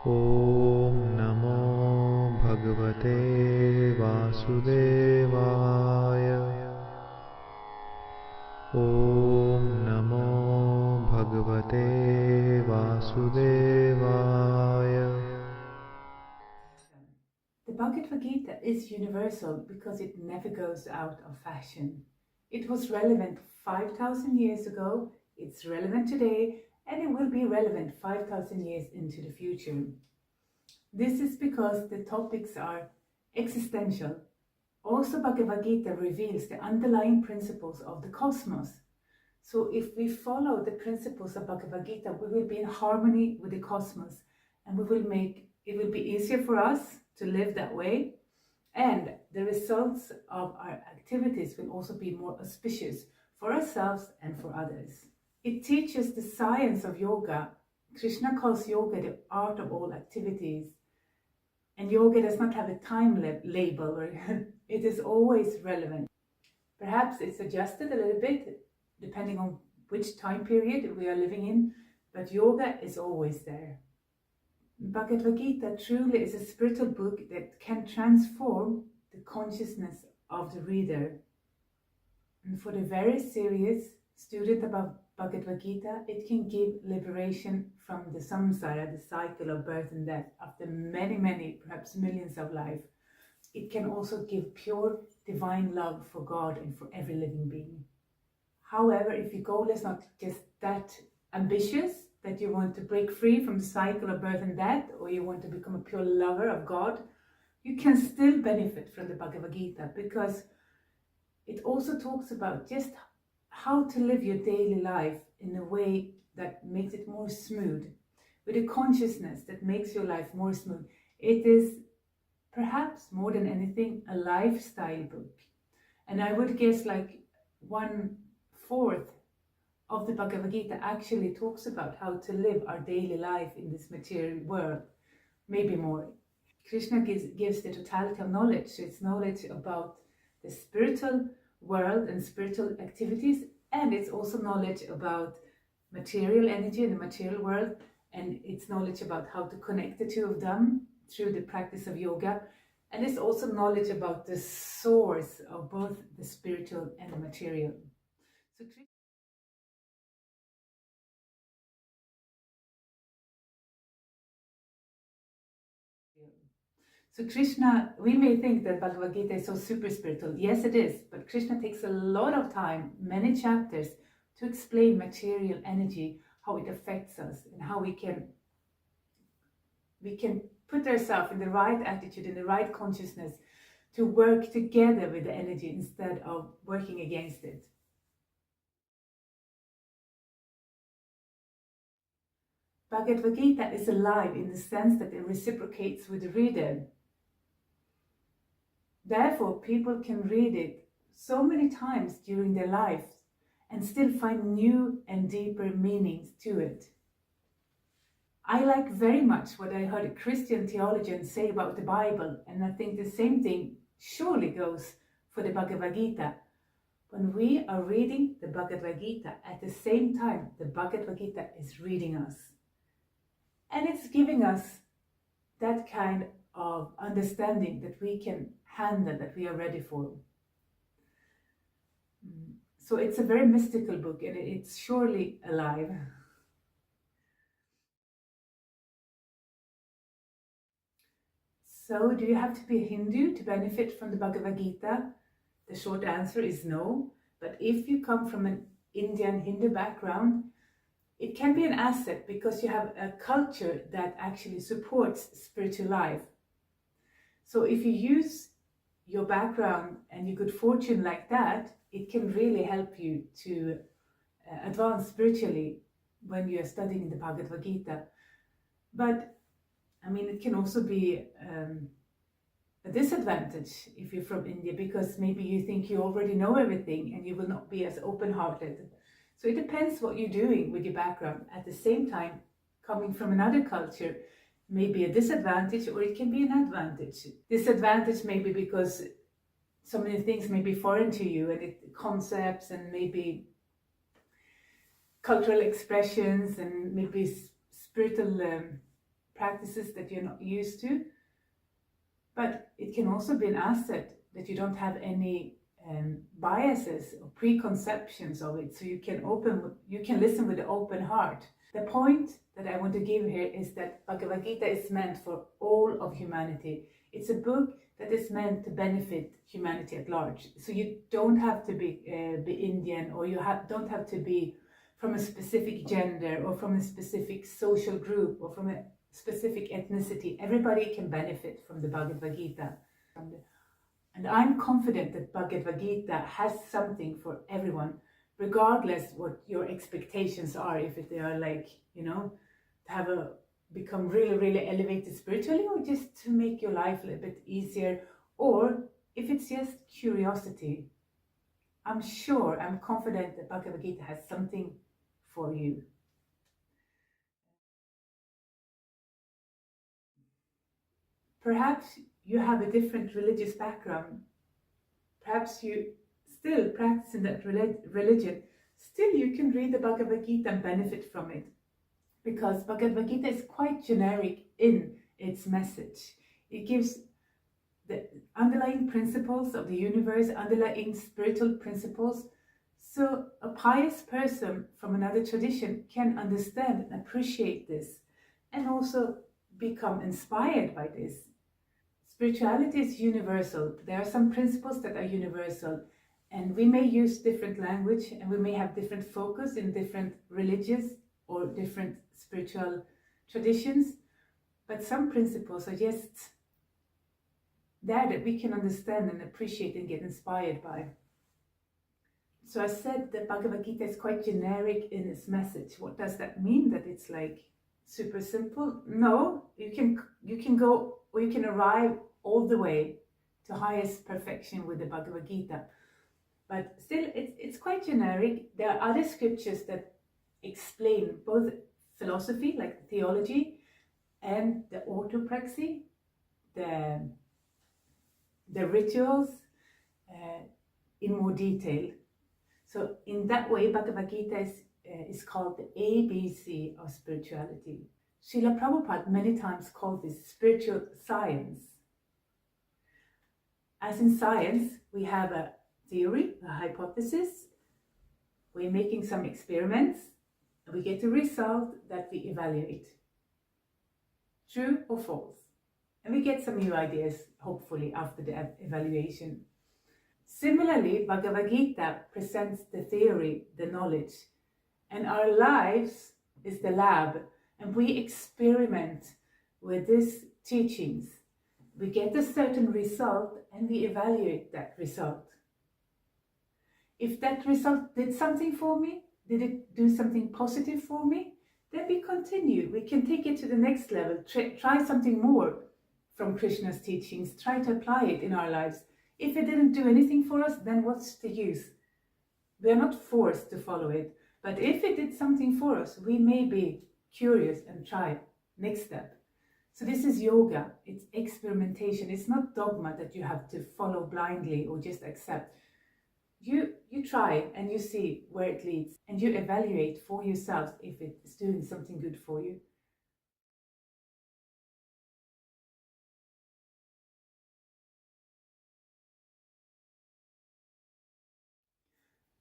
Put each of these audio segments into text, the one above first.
ॐ नमो भगवते वासुदेवाय। ॐ नमो भगवते वासुदेवाय। The Bhagavad Gita is universal because it never goes out of fashion. It was relevant 5,000 years ago, it's relevant today, and it will be relevant 5,000 years into the future. This is because the topics are existential. Also, Bhagavad Gita reveals the underlying principles of the cosmos. So if we follow the principles of Bhagavad Gita, we will be in harmony with the cosmos, and it will be easier for us to live that way, and the results of our activities will also be more auspicious for ourselves and for others. It teaches the science of yoga. Krishna calls yoga the art of all activities, and yoga does not have a time label, or it is always relevant. Perhaps it's adjusted a little bit depending on which time period we are living in, but yoga is always there. Bhagavad Gita truly is a spiritual book that can transform the consciousness of the reader. And for the very serious student of Bhagavad Gita, it can give liberation from the samsara, the cycle of birth and death, after many, perhaps millions of lives. It can also give pure divine love for God and for every living being. However, if your goal is not just that ambitious, that you want to break free from the cycle of birth and death, or you want to become a pure lover of God, you can still benefit from the Bhagavad Gita, because it also talks about just how to live your daily life in a way that makes it more smooth, with a consciousness that makes your life more smooth. It is perhaps more than anything a lifestyle book, and I would guess like 1/4 of the Bhagavad Gita actually talks about how to live our daily life in this material world, maybe more. Krishna gives the totality of knowledge, so it's knowledge about the spiritual world and spiritual activities, and it's also knowledge about material energy in the material world, and it's knowledge about how to connect the two of them through the practice of yoga, and it's also knowledge about the source of both the spiritual and the material. So Krishna, we may think that Bhagavad Gita is so super spiritual. Yes, it is, but Krishna takes a lot of time, many chapters, to explain material energy, how it affects us, and how we can put ourselves in the right attitude, in the right consciousness, to work together with the energy instead of working against it. Bhagavad Gita is alive in the sense that it reciprocates with the reader. Therefore, people can read it so many times during their life and still find new and deeper meanings to it. I like very much what I heard a Christian theologian say about the Bible, and I think the same thing surely goes for the Bhagavad Gita. When we are reading the Bhagavad Gita, at the same time, the Bhagavad Gita is reading us. And it's giving us that kind of understanding that we can handle, that we are ready for. So it's a very mystical book, and it's surely alive. So do you have to be a Hindu to benefit from the Bhagavad Gita? The short answer is no. But if you come from an Indian Hindu background, it can be an asset, because you have a culture that actually supports spiritual life. So if you use your background and your good fortune like that, it can really help you to advance spiritually when you are studying the Bhagavad Gita. But I mean, it can also be a disadvantage if you're from India, because maybe you think you already know everything and you will not be as open-hearted. So it depends what you're doing with your background. At the same time, coming from another culture may be a disadvantage, or it can be an advantage. Disadvantage maybe because so many things may be foreign to you, and concepts and maybe cultural expressions and maybe spiritual practices that you're not used to. But it can also be an asset that you don't have any biases or preconceptions of it, so you can listen with an open heart. The point that I want to give here is that Bhagavad Gita is meant for all of humanity. It's a book that is meant to benefit humanity at large. So you don't have to be Indian, or don't have to be from a specific gender or from a specific social group or from a specific ethnicity. Everybody can benefit from the Bhagavad Gita. And I'm confident that Bhagavad Gita has something for everyone, regardless what your expectations are, if they are like, to become really, really elevated spiritually, or just to make your life a little bit easier, or if it's just curiosity. I'm confident that Bhagavad Gita has something for you. Perhaps you have a different religious background. Perhaps you still practice in that religion. Still, you can read the Bhagavad Gita and benefit from it, because Bhagavad Gita is quite generic in its message. It gives the underlying principles of the universe, underlying spiritual principles, so a pious person from another tradition can understand and appreciate this, and also become inspired by this. Spirituality is universal. There are some principles that are universal, and we may use different language, and we may have different focus in different religious or different spiritual traditions, but some principles are just there that we can understand and appreciate and get inspired by. So I said that Bhagavad Gita is quite generic in its message. What does that mean? That it's like super simple? No, you can go, or you can arrive all the way to highest perfection with the Bhagavad Gita. But still, it's quite generic. There are other scriptures that explain both philosophy, like theology, and the orthopraxy, the rituals, in more detail. So in that way, Bhagavad Gita is called the ABC of spirituality. Srila Prabhupada many times called this spiritual science. As in science, we have a theory, a hypothesis, we're making some experiments, and we get a result that we evaluate. True or false? And we get some new ideas, hopefully, after the evaluation. Similarly, Bhagavad Gita presents the theory, the knowledge, and our lives is the lab, and we experiment with these teachings. We get a certain result and we evaluate that result. If that result did something for me, did it do something positive for me, then we continue. We can take it to the next level, try something more from Krishna's teachings, try to apply it in our lives. If it didn't do anything for us, then what's the use? We are not forced to follow it. But if it did something for us, we may be curious and try next step. So this is yoga. It's experimentation. It's not dogma that you have to follow blindly or just accept. You try and you see where it leads, and you evaluate for yourself if it's doing something good for you.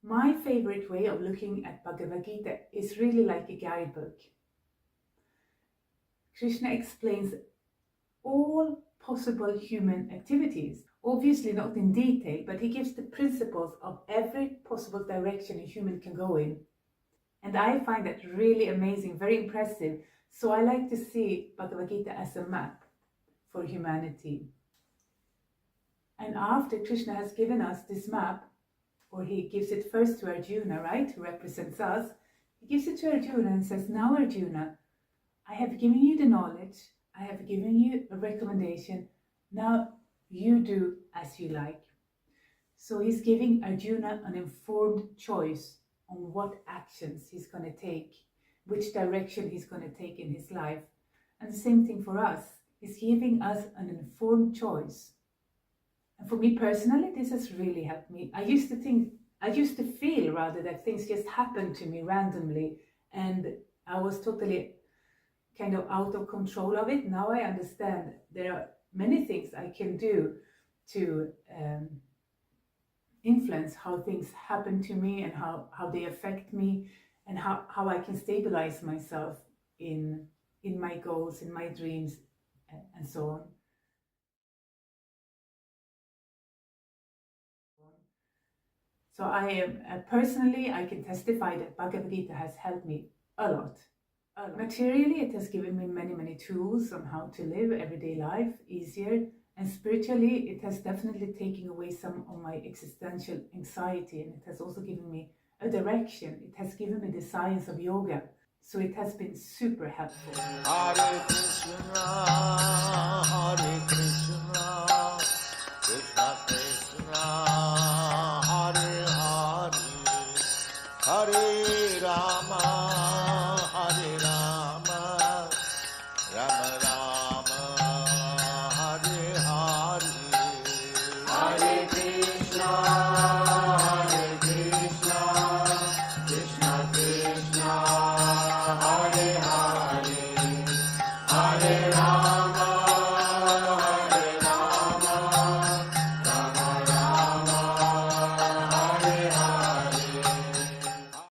My favorite way of looking at Bhagavad Gita is really like a guidebook. Krishna explains all possible human activities, obviously not in detail, but he gives the principles of every possible direction a human can go in. And I find that really amazing, very impressive. So I like to see Bhagavad Gita as a map for humanity. And after Krishna has given us this map, or he gives it first to Arjuna, right, who represents us, he gives it to Arjuna and says, now Arjuna, I have given you the knowledge, I have given you a recommendation, now you do as you like. So he's giving Arjuna an informed choice on what actions he's going to take, which direction he's going to take in his life. And the same thing for us. He's giving us an informed choice. And for me personally, this has really helped me. I used to feel rather that things just happened to me randomly, and I was totally kind of out of control of it. Now I understand there are many things I can do to influence how things happen to me and how they affect me, and how I can stabilize myself in my goals, in my dreams, and so on. So I am personally, I can testify that Bhagavad Gita has helped me a lot. Materially, it has given me many tools on how to live everyday life easier, and spiritually, it has definitely taken away some of my existential anxiety, and it has also given me a direction. It has given me the science of yoga, so it has been super helpful. Hare Krishna, Hare Krishna.